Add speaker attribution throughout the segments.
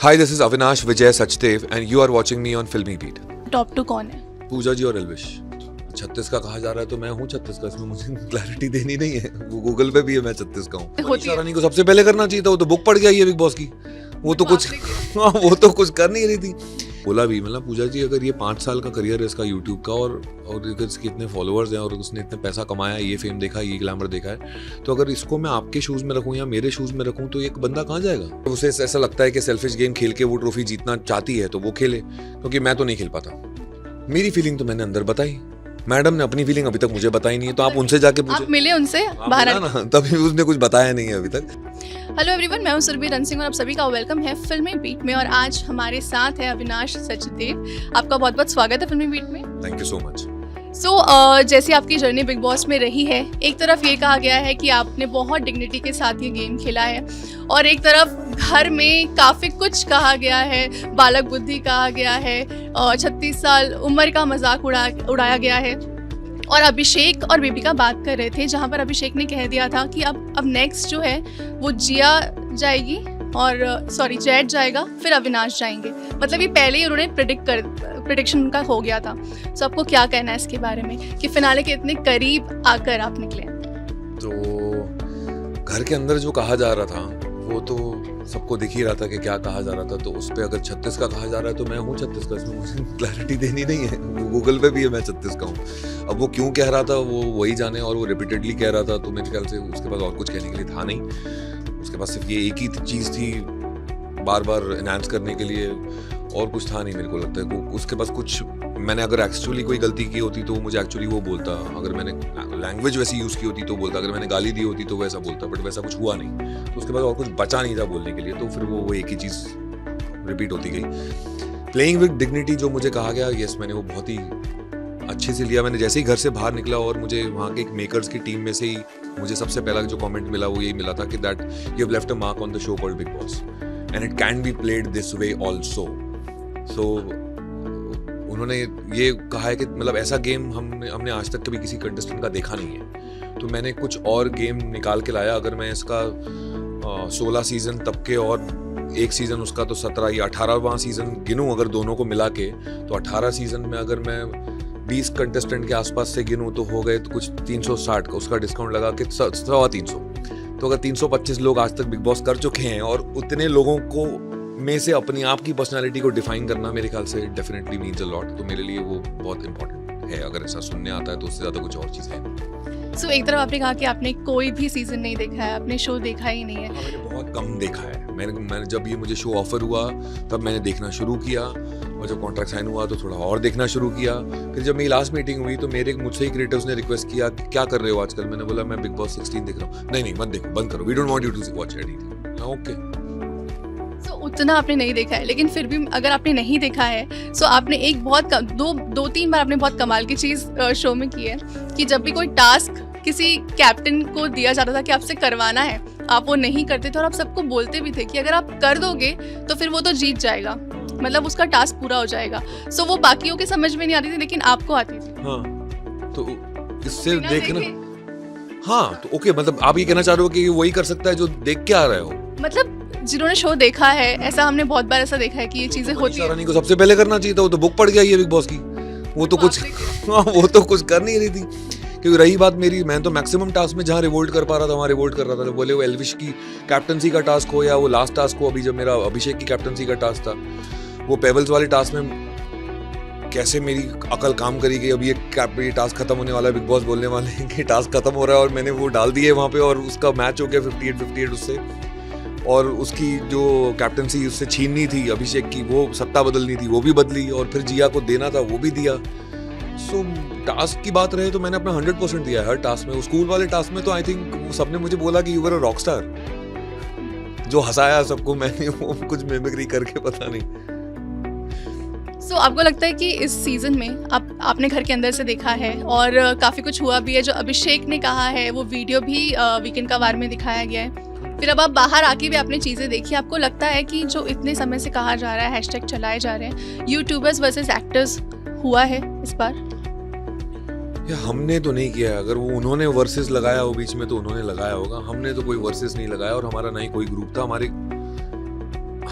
Speaker 1: Hi, this is Avinash Vijay Sachdev and you are watching me on Filmy Beat.
Speaker 2: Top 2 कौन है?
Speaker 1: पूजा जी और एल्विश। 36 का कहा जा रहा है तो मैं हूँ 36 का, इसमें मुझे क्लैरिटी देनी नहीं है। वो गूगल पे भी है मैं 36 का हूँ। मनीषा रानी को सबसे पहले करना चाहिए था, वो तो बुक पड़ गया ये बिग बॉस की। वो तो कुछ हाँ, वो तो कुछ कर नहीं रही थी। बोला भी मतलब पूजा जी अगर ये 5 साल का करियर है इसका यूट्यूब का और अगर इसके इतने फॉलोअर्स हैं और उसने इतने पैसा कमाया, ये फेम देखा, ये ग्लैमर देखा है, तो अगर इसको मैं आपके शूज में रखूं या मेरे शूज में रखूं तो एक बंदा कहाँ जाएगा? उसे ऐसा लगता है कि सेल्फिश गेम खेल के वो ट्रॉफी जीतना चाहती है तो वो खेले, क्योंकि मैं तो नहीं खेल पाता। मेरी फीलिंग तो मैंने अंदर बताई, मैडम ने अपनी फीलिंग अभी तक मुझे बताई नहीं है, तो आप उनसे जाके पूछे।
Speaker 2: आप मिले उनसे बाहर
Speaker 1: ना, तभी उसने कुछ बताया नहीं है अभी तक।
Speaker 2: हेलो एवरीवन, मैं हूं सुरभि रन सिंह और आप सभी का वेलकम है फिल्मी बीट में। और आज हमारे साथ है अविनाश सचदेव। आपका बहुत बहुत स्वागत है फिल्मी बीट में।
Speaker 1: Thank you so much.
Speaker 2: जैसे आपकी जर्नी बिग बॉस में रही है, एक तरफ ये कहा गया है कि आपने बहुत डिग्निटी के साथ ये गेम खेला है और एक तरफ घर में काफ़ी कुछ कहा गया है, बालक बुद्धि कहा गया है, 36 साल उम्र का मजाक उड़ाया गया है। और अभिषेक और बेबी का बात कर रहे थे, जहाँ पर अभिषेक ने कह दिया था कि अब नेक्स्ट जो है वो जिया जाएगी और जैड जाएगा, फिर अविनाश जाएंगे। मतलब ये पहले ही उन्होंने प्रिडिक्शन उनका हो गया था। तो आपको क्या कहना है इसके बारे में कि फिनाले के इतने करीब आकर आप निकले?
Speaker 1: तो घर के अंदर जो कहा जा रहा था वो तो सबको दिख ही रहा था कि क्या कहा जा रहा था। तो उस पर अगर 36 का कहा जा रहा है तो मैं हूँ 36 का, इसमें मुझे क्लैरिटी देनी नहीं है। वो गूगल पे भी है मैं 36 का हूँ। अब वो क्यों कह रहा था वो वही जाने, और वो रिपीटेडली कह रहा था तो मेरे ख्याल से उसके पास और कुछ कहने के लिए था नहीं। उसके पास सिर्फ ये एक ही चीज़ थी बार बार एनहांस करने के लिए, और कुछ था नहीं मेरे को लगता है। उसके पास कुछ, मैंने अगर एक्चुअली कोई गलती की होती तो मुझे एक्चुअली वो बोलता, अगर मैंने लैंग्वेज वैसी यूज़ की होती तो बोलता, अगर मैंने गाली दी होती तो वैसा बोलता, बट वैसा कुछ हुआ नहीं। तो उसके पास और कुछ बचा नहीं था बोलने के लिए, तो फिर वो एक ही चीज़ रिपीट होती गई। प्लेइंग विद डिग्निटी जो मुझे कहा गया, यस मैंने वो बहुत ही अच्छे से लिया। मैंने जैसे ही घर से बाहर निकला और मुझे वहाँ के एक मेकर्स की टीम में से ही मुझे सबसे पहला जो कमेंट मिला वो यही मिला था कि that you have left a mark on the show called Bigg Boss and it can be played this way also. So उन्होंने ये कहा है कि मतलब ऐसा गेम हमने आज तक कभी किसी कंटेस्टेंट का देखा नहीं है। तो मैंने कुछ और गेम निकाल के लाया। अगर मैं इसका 16 सीज़न तब के और एक सीज़न उसका तो 17 या 18वां सीज़न गिनूँ अगर दोनों को मिला के, तो 18 सीज़न में अगर मैं 20 कंटेस्टेंट के आसपास से गिनूँ तो हो गए तो कुछ 360 का, उसका डिस्काउंट लगा के 350। तो अगर 325 लोग आज तक बिग बॉस कर चुके हैं और उतने लोगों को में से अपनी आप की पर्सनालिटी को डिफाइन करना मेरे ख्याल से डेफिनेटली मीन्स अ लॉट। तो मेरे लिए वो बहुत इंपॉर्टेंट है। अगर ऐसा सुनने आता है तो उससे ज़्यादा कुछ और चीज़ है।
Speaker 2: एक तरफ आपने कहा कि आपने कोई भी सीजन नहीं देखा है, आपने शो देखा ही नहीं है।
Speaker 1: हाँ, मैंने बहुत कम देखा है। मैंने जब ये मुझे शो ऑफर हुआ तब मैंने देखना शुरू किया, और जब कॉन्ट्रैक्ट साइन हुआ तो थोड़ा और देखना शुरू किया। फिर जब मेरी लास्ट मीटिंग हुई तो मुझसे ही क्रिएटर्स ने रिक्वेस्ट किया कि क्या कर रहे हो आजकल। मैंने बोला मैं बिग बॉस 16 देख रहा हूँ। नहीं मत देखो, बंद करो, we don't want you to watch anything. Okay,
Speaker 2: उतना आपने नहीं देखा है, लेकिन फिर भी अगर आपने नहीं देखा है तो आपने एक बहुत दो तीन बार आपने बहुत कमाल की चीज़ शो में की है कि जब भी कोई टास्क किसी कैप्टन को दिया जाता था कि आपसे करवाना है, आप वो नहीं करते थे और आप सबको बोलते भी थे कि अगर आप कर दोगे तो फिर वो तो जीत जाएगा, मतलब उसका टास्क पूरा हो जाएगा। सो वो बाकियों के समझ में नहीं आती थी लेकिन आपको आती थी।
Speaker 1: हाँ, तो इससे देखना, हाँ तो ओके, मतलब आप ये कहना चाह रहे हो कि वही कर सकता है जो देख के आ रहे हो।
Speaker 2: मतलब जिन्होंने शो देखा है, ऐसा हमने बहुत बार ऐसा देखा है कि ये चीजें होती हैं।
Speaker 1: रानी को सबसे पहले करना चाहिए था, वो तो बुक पड़ गया ये बिग बॉस की। वो तो कुछ हाँ, वो तो कुछ कर नहीं रही थी। क्योंकि रही बात मेरी, मैं तो मैक्सिमम टास्क में जहाँ रिवोल्ट कर पा रहा था वहाँ रिवोल्ट कर रहा था। बोले वो एल्विश की कैप्टनसी का टास्क हो या वो लास्ट टास्क हो, अभी जब मेरा अभिषेक की कैप्टनसी का टास्क था, वो पेबल्स वाले टास्क में कैसे मेरी अकल काम करी गई। अभी ये टास्क खत्म होने वाला है, बिग बॉस बोलने वाले हैं कि टास्क खत्म हो रहा है, और मैंने वो डाल दिए वहाँ पे और उसका मैच हो गया 58-58 उससे। और उसकी जो कैप्टनसी उससे छीननी थी अभिषेक की, वो सत्ता बदलनी थी, वो भी बदली, और फिर जिया को देना था वो भी दिया। सो टास्क की बात रहे तो मैंने अपना 100% दिया है हर टास्क में। स्कूल वाले टास्क में तो आई थिंक सबने मुझे बोला कि you were a rock star, जो हंसाया सबको मैंने वो कुछ मिमिक्री करके, पता नहीं।
Speaker 2: आपको लगता है कि इस सीजन में आपने घर के अंदर से देखा है और काफ़ी कुछ हुआ भी है, जो अभिषेक ने कहा है वो वीडियो भी वीकेंड का वार में दिखाया गया है। फिर अब आप बाहर आके भी आपने चीज़ें देखी, आपको लगता है कि जो इतने समय से कहा जा रहा है, हैशटैग चलाए जा रहे हैं, यूट्यूबर्स वर्सेस एक्टर्स हुआ है इस बार?
Speaker 1: या हमने तो नहीं किया है। अगर वो उन्होंने वर्सेस लगाया हो बीच में तो उन्होंने लगाया होगा, हमने तो कोई वर्सेस नहीं लगाया और हमारा ना ही कोई ग्रुप था।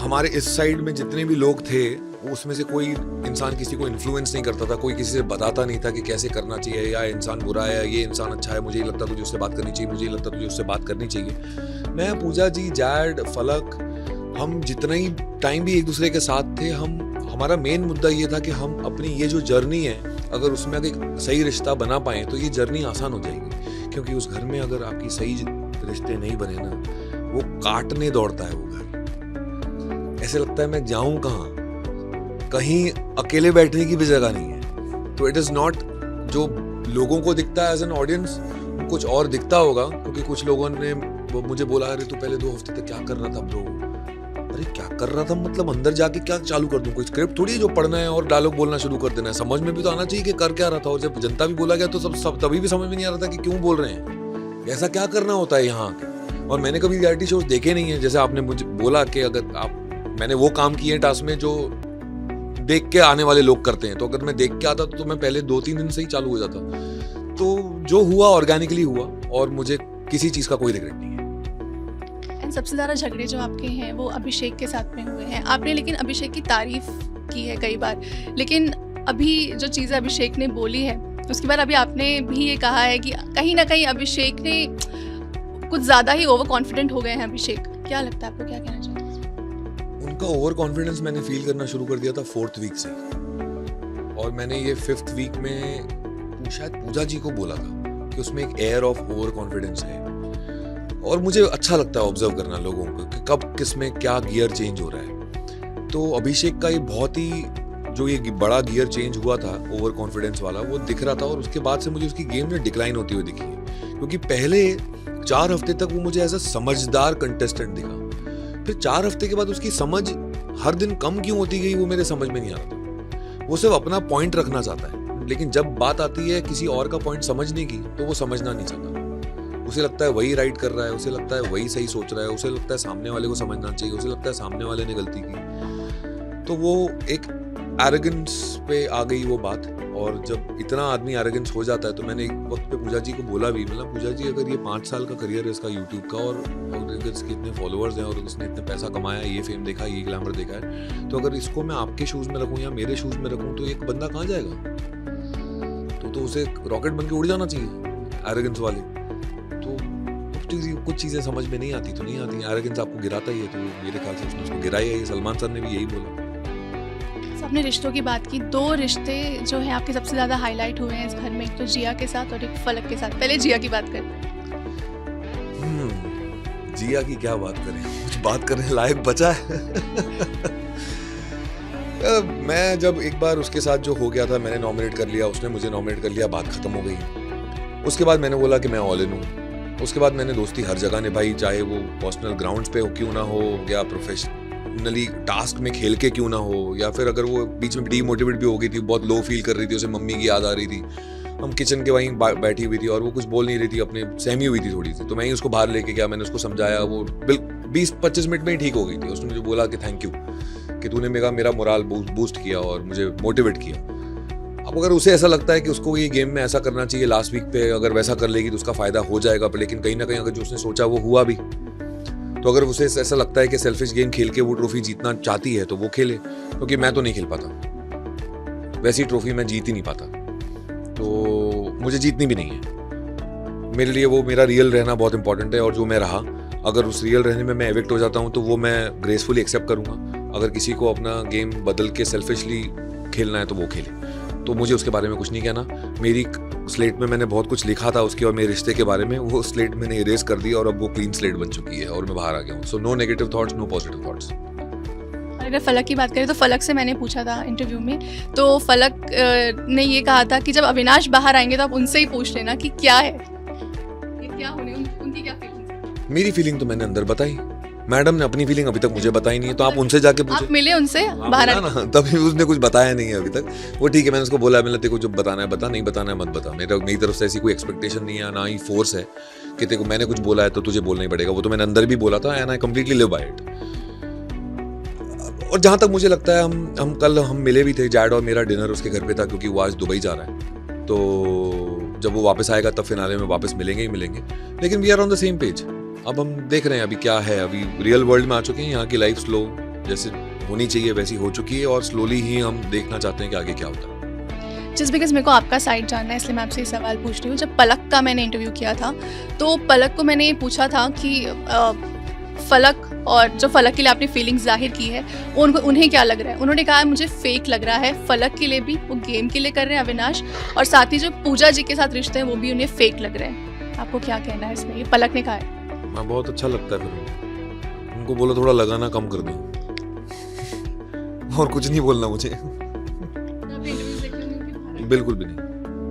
Speaker 1: हमारे इस साइड में जितने भी लोग थे उसमें से कोई इंसान किसी को इन्फ्लुएंस नहीं करता था, कोई किसी से बताता नहीं था कि कैसे करना चाहिए, या इंसान बुरा है, ये इंसान अच्छा है, मुझे ये लगता तुझे उससे बात करनी चाहिए, मुझे ये लगता तुझे उससे बात करनी चाहिए। मैं, पूजा जी, जैड, फलक, हम जितना ही टाइम भी एक दूसरे के साथ थे, हमारा मेन मुद्दा ये था कि हम अपनी ये जो जर्नी है, अगर उसमें अगर एक सही रिश्ता बना पाएँ तो ये जर्नी आसान हो जाएगी। क्योंकि उस घर में अगर आपकी सही रिश्ते नहीं बने ना, वो काटने दौड़ता है वो घर। ऐसे लगता है मैं जाऊं कहाँ, कहीं अकेले बैठने की भी जगह नहीं है। तो इट इज़ नॉट जो लोगों को दिखता है एज एन ऑडियंस, कुछ और दिखता होगा। क्योंकि कुछ लोगों ने मुझे बोला, अरे तू पहले 2 हफ्ते तक क्या कर रहा था ब्रो? अरे क्या कर रहा था मतलब अंदर जाके क्या चालू कर दूं? कोई स्क्रिप्ट थोड़ी है जो पढ़ना है और डायलॉग बोलना शुरू कर देना है। समझ में भी तो आना चाहिए कि कर क्या रहा था। और जब जनता भी बोला गया तो सब तभी भी समझ में नहीं आ रहा था कि क्यों बोल रहे हैं, ऐसा क्या करना होता है यहाँ आके। और मैंने कभी रियलिटी शोज देखे नहीं है। जैसे आपने मुझे बोला कि अगर मैंने वो काम किए टास्क में जो देख के आने वाले लोग करते हैं, तो अगर मैं देख के आता तो मैं पहले 2-3 दिन से ही चालू हो जाता। तो जो हुआ ऑर्गेनिकली हुआ और मुझे किसी चीज़ का कोई रिग्रेट नहीं है।
Speaker 2: सबसे ज़्यादा झगड़े जो आपके हैं वो अभिषेक के साथ में हुए हैं। आपने लेकिन अभिषेक की तारीफ की है कई बार, लेकिन अभी जो चीज़ें अभिषेक ने बोली है उसके बाद अभी आपने भी ये कहा है कि कहीं ना कहीं अभिषेक ने कुछ ज़्यादा ही ओवर कॉन्फिडेंट हो गए हैं अभिषेक। क्या लगता है आपको, क्या कहना चाहते हैं?
Speaker 1: उनका ओवर कॉन्फिडेंस मैंने फील करना शुरू कर दिया था 4th वीक से, और मैंने ये 5th वीक में शायद पूजा जी को बोला था कि उसमें एक एयर ऑफ ओवर कॉन्फिडेंस है। और मुझे अच्छा लगता है ऑब्जर्व करना लोगों को कि कब किस में क्या गियर चेंज हो रहा है। तो अभिषेक का ये बहुत ही जो ये बड़ा गियर चेंज हुआ था ओवर कॉन्फिडेंस वाला, वो दिख रहा था। और उसके बाद से मुझे उसकी गेम में डिक्लाइन होती हुई दिखी है। क्योंकि पहले 4 हफ्ते तक वो मुझे ऐसा समझदार कंटेस्टेंट दिखा, फिर 4 हफ्ते के बाद उसकी समझ हर दिन कम क्यों होती गई वो मेरे समझ में नहीं आ रहा था। वो सिर्फ अपना पॉइंट रखना चाहता है, लेकिन जब बात आती है किसी और का पॉइंट समझने की तो वो समझना नहीं चाहता। उसे लगता है वही राइट कर रहा है, उसे लगता है वही सही सोच रहा है, उसे लगता है सामने वाले को समझना चाहिए, उसे लगता है सामने वाले ने गलती की। तो वो एक एरोगेंस पे आ गई वो बात। और जब इतना आदमी एरोगेंस हो जाता है तो मैंने एक वक्त पे पूजा जी को बोला भी, मतलब पूजा जी अगर ये 5 साल का करियर है इसका यूट्यूब का, और अगर इसके इतने फॉलोअर्स हैं और उसने इतने पैसा कमाया, ये फेम देखा, ये ग्लैमर देखा है, तो अगर इसको मैं आपके शूज़ में रखूँ या मेरे शूज़ में रखूँ तो एक बंदा कहाँ जाएगा? तो उसे रॉकेट बन के उड़ जाना चाहिए एरोगेंस वाले। कुछ चीज़ें समझ में नहीं आती तो नहीं आती। एरोगेंस आपको गिराता ही है, तो मेरे ख्याल से उसने उसको गिराया है। सलमान सर ने भी यही बोला।
Speaker 2: आपने रिश्तों की बात की, 2 रिश्ते जो हैं आपके सबसे ज़्यादा हाईलाइट हुए हैं इस घर में, एक तो जिया के साथ और एक फलक के साथ। पहले जिया की बात करें।
Speaker 1: जिया की क्या बात करें, कुछ बात करने लायक बचा है? मैं जब एक बार उसके साथ जो हो गया था, मैंने नॉमिनेट कर लिया, उसने मुझे नॉमिनेट कर लिया, बात खत्म हो गई। उसके बाद मैंने बोला कि मैं ऑल इन हूँ। उसके बाद मैंने दोस्ती हर जगह निभाई, चाहे वो पर्सनल ग्राउंड्स पे हो क्यों ना हो, या प्रोफेशनली टास्क में खेल के क्यों ना हो, या फिर अगर वो बीच में डीमोटिवेट भी हो गई थी, बहुत लो फील कर रही थी, उसे मम्मी की याद आ रही थी, हम किचन के वहीं बैठी हुई थी और वो कुछ बोल नहीं रही थी, अपने सहमी हुई थी थोड़ी सी, तो मैं ही उसको बाहर लेके गया, मैंने उसको समझाया, वो 20-25 मिनट में ही ठीक हो गई थी। उसने मुझे बोला कि थैंक यू कि तूने मेरा मोराल बूस्ट किया और मुझे मोटिवेट किया। अब अगर उसे ऐसा लगता है कि उसको ये गेम में ऐसा करना चाहिए लास्ट वीक पे, अगर वैसा कर लेगी तो उसका फ़ायदा हो जाएगा, पर लेकिन कहीं ना कहीं अगर जो उसने सोचा वो हुआ भी, तो अगर उसे ऐसा लगता है कि सेल्फिश गेम खेल के वो ट्रॉफी जीतना चाहती है तो वो खेले, क्योंकि मैं तो नहीं खेल पाता, वैसी ट्रॉफी मैं जीत ही नहीं पाता, तो मुझे जीतनी भी नहीं है। मेरे लिए वो मेरा रियल रहना बहुत इंपॉर्टेंट है, और जो मैं रहा, अगर उस रियल रहने में मैं एविक्ट हो जाता हूँ तो वो मैं ग्रेसफुली एक्सेप्ट करूँगा। अगर किसी को अपना गेम बदल के सेल्फिशली खेलना है तो वो खेले, तो मुझे उसके बारे में कुछ नहीं कहना। मेरी स्लेट में मैंने बहुत कुछ लिखा था उसके और मेरे रिश्ते के बारे में, वो स्लेट मैंने इरेज कर दी और अब वो क्लीन स्लेट बन चुकी है और मैं बाहर आ गया हूँ। So no negative thoughts, no positive thoughts.
Speaker 2: अगर फलक की बात करें तो फलक से मैंने पूछा था इंटरव्यू में, तो फलक ने ये कहा था कि जब अविनाश बाहर आएंगे तो आप उनसे ही पूछ लेना कि क्या है, ये क्या होने, उनकी क्या फीलिंग।
Speaker 1: मेरी फीलिंग तो मैंने अंदर बताई, मैडम ने अपनी फीलिंग अभी तक मुझे बताई नहीं है, तो आप उनसे जाके पूछे।
Speaker 2: आप मिले उनसे बाहर
Speaker 1: ना, तभी उसने कुछ बताया नहीं है अभी तक। वो ठीक है, मैंने उसको बोला, मैंने तेरे को जो बताना है बता, नहीं बताना है मत बता। मेरी तरफ से ऐसी कोई एक्सपेक्टेशन नहीं है, ना ही फोर्स है कि तेरे को मैंने कुछ बोला है तो तुझे बोलना ही पड़ेगा। वो तो मैंने अंदर भी बोला था, and I completely live by it. और जहाँ तक मुझे लगता है, हम कल मिले भी थे, जैड और मेरा डिनर उसके घर पे था, क्योंकि वो आज दुबई जा रहा है, तो जब वो वापस आएगा तब फिनाले में वापस मिलेंगे ही मिलेंगे। लेकिन we are on the same page. अब हम देख रहे हैं अभी क्या है, अभी रियल वर्ल्ड में आ चुके हैं, यहाँ की लाइफ स्लो, जैसे होनी चाहिए वैसी हो चुकी है और स्लोली ही हम देखना चाहते हैं कि आगे क्या होता है।
Speaker 2: जस्ट बिकॉज मेरे को आपका साइड जानना है इसलिए मैं आपसे ये सवाल पूछ रही हूँ। जब पलक का मैंने इंटरव्यू किया था तो पलक को मैंने ये पूछा था कि फलक और जो फलक के लिए आपने फीलिंग्स जाहिर की है उन्हें क्या लग रहा है। उन्होंने कहा मुझे फेक लग रहा है, फलक के लिए भी, वो गेम के लिए कर रहे हैं अविनाश, और साथ ही जो पूजा जी के साथ रिश्ते हैं वो भी उन्हें फेक लग रहे हैं। आपको क्या कहना है इसमें? ये पलक ने कहा है।
Speaker 1: मैं बहुत अच्छा लगता है फिर उनको बोला थोड़ा लगाना कम कर दें और कुछ नहीं बोलना मुझे। बिल्कुल भी नहीं।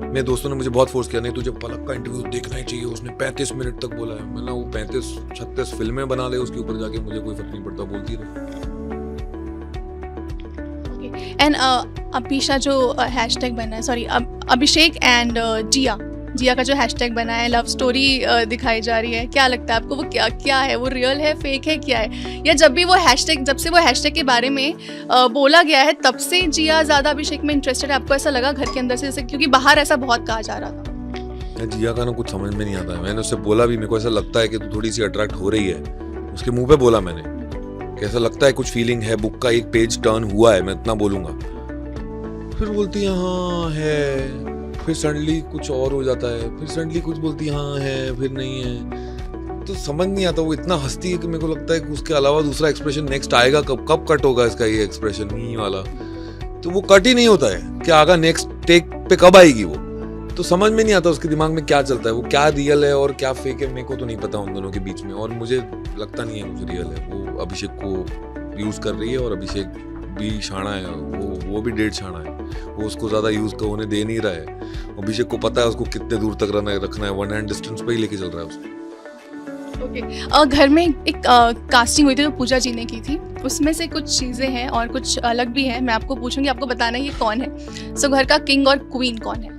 Speaker 1: मेरे दोस्तों ने मुझे बहुत फोर्स किया, नहीं तुझे पलक का इंटरव्यू देखना ही चाहिए, उसने 35 मिनट तक बोला है। मैंने वो 35-36 फिल्में बना ले उसके ऊपर जाके, मुझे कोई फर्क नहीं पड़ता, बोलती रहे।
Speaker 2: एंड अभिषा जो हैशटैग बना है, सॉरी अभिषेक एंड जिया का जो हैशटैग बना है, लव स्टोरी दिखाई जा रही है, क्या लगता है आपको वो क्या है? वो रियल है, फेक है, क्या है? या जब से वो हैशटैग के बारे में बोला गया है तब से जिया ज़्यादा अभिषेक में इंटरेस्टेड है? आपको ऐसा लगा घर के अंदर से, जैसे क्योंकि बाहर ऐसा बहुत कहा जा रहा था।
Speaker 1: जिया का ना कुछ समझ में नहीं आता है। मैंने उससे बोला भी, मेरे को ऐसा लगता है कि तू थोड़ी सी अट्रैक्ट हो रही है, उसके मुंह पे बोला मैंने, कैसा लगता है कुछ फीलिंग है, बुक का एक पेज टर्न हुआ है, मैं इतना बोलूंगा। फिर बोलती है हाँ है, फिर सडनली कुछ और हो जाता है, फिर सडनली कुछ बोलती हाँ है, फिर नहीं है, तो समझ नहीं आता। वो इतना हंसती है कि मेरे को लगता है कि उसके अलावा दूसरा एक्सप्रेशन नेक्स्ट आएगा कब कट होगा इसका ये एक्सप्रेशन ही वाला, तो वो कट ही नहीं होता है कि आगा नेक्स्ट टेक पे कब आएगी वो, तो समझ में नहीं आता उसके दिमाग में क्या चलता है, वो क्या रियल है और क्या फेक है, मेरे को तो नहीं पता उन दोनों के बीच में। और मुझे लगता नहीं है कुछ रियल है। वो अभिषेक को यूज कर रही है और अभिषेक भी शाना है, वो भी डेढ़ शाना है, वो उसको ज्यादा यूज होने दे नहीं रहा है। अभिषेक को पता है उसको कितने दूर तक रखना है, वन हैंड डिस्टेंस पे ही लेके चल रहा है उसको।
Speaker 2: घर में एक कास्टिंग हुई थी जो पूजा जी ने की थी, उसमें से कुछ चीज़ें हैं और कुछ अलग भी हैं, मैं आपको पूछूंगी, आपको बताना है ये कौन है। सो घर का किंग और क्वीन कौन है?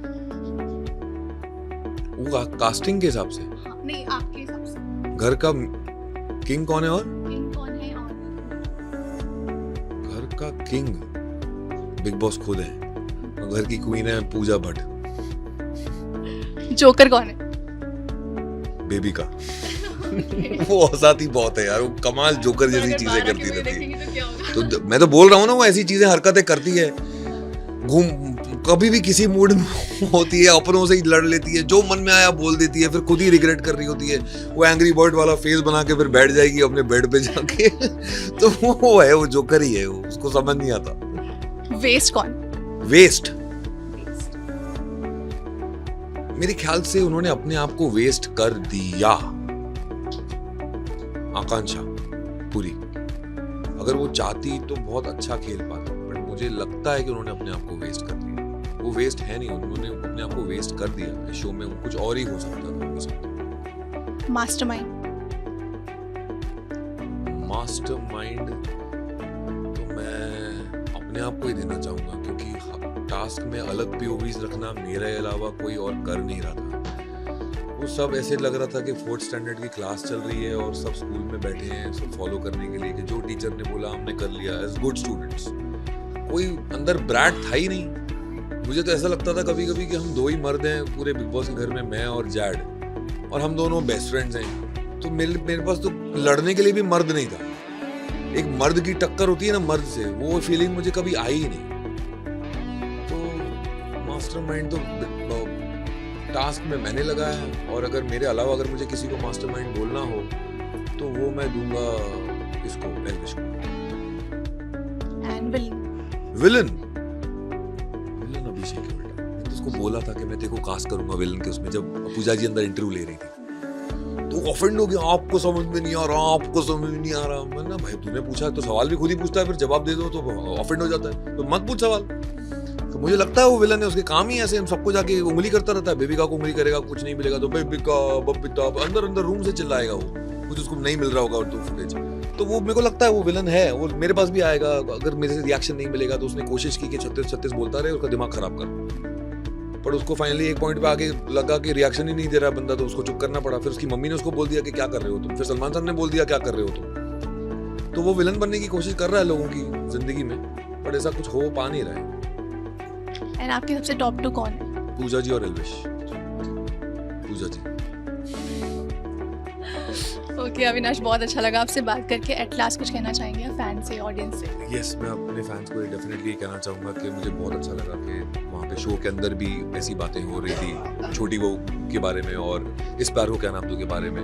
Speaker 1: वो कास्टिंग के हिसाब से?
Speaker 2: नहीं, आपके हिसाब से
Speaker 1: घर का किंग कौन है और
Speaker 2: किंग कौन है? और
Speaker 1: घर का किंग बिग बॉस खुद है, और घर की क्वीन है पूजा भट्ट।
Speaker 2: जोकर कौन है?
Speaker 1: बेबी का वो हंसाती बहुत है यार, वो कमाल जोकर जैसी चीजें करती रहती है। तो मैं तो बोल रहा हूँ ना, वो ऐसी चीजें हरकतें करती है, कभी भी किसी मूड में होती है, अपनों से ही लड़ लेती है, जो मन में आया बोल देती है, फिर खुद ही रिग्रेट कर रही होती है। वो एंग्री बर्ड वाला फेस बना के फिर बैठ जाएगी अपने बेड पे जाके तो वो है, वो जोकर ही है, उसको समझ नहीं आता।
Speaker 2: वेस्ट कौन?
Speaker 1: वेस्ट मेरे ख्याल से उन्होंने अपने आप को वेस्ट कर दिया। आकांक्षा पूरी, अगर वो चाहती तो बहुत अच्छा खेल पाती, बट मुझे लगता है कि उन्होंने अपने आप को वेस्ट कर दिया। वो वेस्ट है नहीं, उन्होंने अपने आप को वेस्ट कर दिया। शो में कुछ और ही हो सकता था। मास्टरमाइंड तो मैं अपने आप को ही देना चाहूंगा, क्योंकि टास्क में अलग पीओवीज रखना मेरे अलावा कोई और कर नहीं रहा था। वो सब ऐसे लग रहा था कि 4th स्टैंडर्ड की क्लास चल रही है और सब स्कूल में बैठे हैं सब फॉलो करने के लिए, कि जो टीचर ने बोला हमने कर लिया एज गुड स्टूडेंट्स। कोई अंदर ब्रैट था ही नहीं। मुझे तो ऐसा लगता था कभी कभी कि हम दो ही मर्द हैं पूरे बिग बॉस के घर में, मैं और जैड, और हम दोनों बेस्ट फ्रेंड्स हैं। तो मेरे पास तो लड़ने के लिए भी मर्द नहीं था। एक मर्द की टक्कर होती है ना मर्द से, वो फीलिंग मुझे कभी आई ही नहीं। तो मास्टरमाइंड तो टास्क में मैंने लगाया है, और अगर मेरे अलावा अगर मुझे किसी को मास्टरमाइंड बोलना हो तो वो मैं दूंगा इसको, एल्विश को।
Speaker 2: एंड
Speaker 1: विलन अभिषेक है बेटा। मैंने तो उसको बोला था कि मैं तेरे को कास्ट करूंगा विलन के उसमें, जब पूजा जी अंदर इंटरव्यू ले रही थी तो ऑफेंड हो गया, आपको समझ में नहीं आ रहा, आपको समझ में नहीं आ रहा। मैंने भाई तूने पूछा तो सवाल भी खुद ही पूछता है, फिर जवाब दे दो तो ऑफेंड हो जाता है, तो मत पूछ सवाल। तो मुझे लगता है वो विलन है, उसके काम ही ऐसे, हम सबको जाके उंगली करता रहता है। बेबिका को उंगली करेगा, कुछ नहीं मिलेगा तो बेबिका बबिता, अंदर रूम से चिल्लाएगा वो, कुछ उसको नहीं मिल रहा होगा और तो फुटेज। तो वो मेरे को लगता है वो विलन है, वो मेरे पास भी आएगा। अगर मेरे से रिएक्शन नहीं मिलेगा तो उसने कोशिश की कि 36 बोलता रहे, उसका दिमाग खराब कर, पर उसको फाइनली एक पॉइंट पे आगे लगा कि रिएक्शन ही नहीं दे रहा बंदा, तो उसको चुप करना पड़ा। फिर उसकी मम्मी ने उसको बोल दिया कि क्या कर रहे हो तुम, फिर सलमान खान ने बोल दिया क्या कर रहे हो तुम। तो वो विलन बनने की कोशिश कर रहा है लोगों की जिंदगी में, पर ऐसा कुछ हो पा नहीं रहा है।
Speaker 2: एंड आपके सबसे टॉप 2 कौन है?
Speaker 1: पूजा जी और एल्विश। पूजा जी।
Speaker 2: ओके अविनाश, बहुत अच्छा लगा आपसे बात करके। एट लास्ट कुछ कहना चाहेंगे फैन से, ऑडियंस से?
Speaker 1: यस, मैं अपने फैंस को डेफिनेटली कहना चाहूँगा कि मुझे बहुत अच्छा लगा कि वहाँ पे शो के अंदर भी ऐसी बातें हो रही थी छोटी बहू के बारे में और इस प्यार को क्या नाम दूँ के बारे में।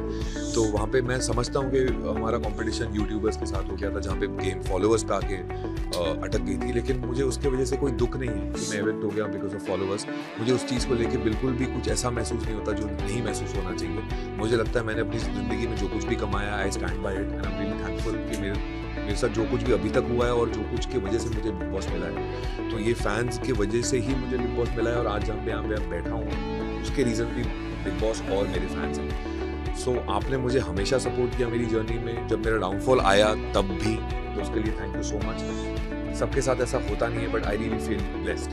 Speaker 1: तो वहाँ पे मैं समझता हूँ कि हमारा कंपटीशन यूट्यूबर्स के साथ हो गया था, जहाँ पे गेम फॉलोअर्स पे आके अटक गई थी, लेकिन मुझे उसके वजह से कोई दुख नहीं है कि मैं इवेक्ट हो गया बिकॉज ऑफ फॉलोअर्स। मुझे उस चीज़ को लेके बिल्कुल भी कुछ ऐसा महसूस नहीं होता जो नहीं महसूस होना चाहिए। मुझे लगता है मैंने अपनी ज़िंदगी में जो कुछ भी कमाया, I stand by it and I am really thankful कि मेरे साथ जो कुछ भी अभी तक हुआ है और जो कुछ की वजह से मुझे बिग बॉस मिला है, तो ये फैंस की वजह से ही मुझे बिग बॉस मिला है। और आज जहाँ पे यहाँ पे बैठा हूँ उसके रीज़न भी बिग बॉस और मेरे फैंस हैं। सो आपने मुझे हमेशा सपोर्ट किया मेरी जर्नी में, जब मेरा डाउनफॉल आया तब भी, तो उसके लिए थैंक यू सो मच। सबके साथ ऐसा होता नहीं है but I really feel blessed.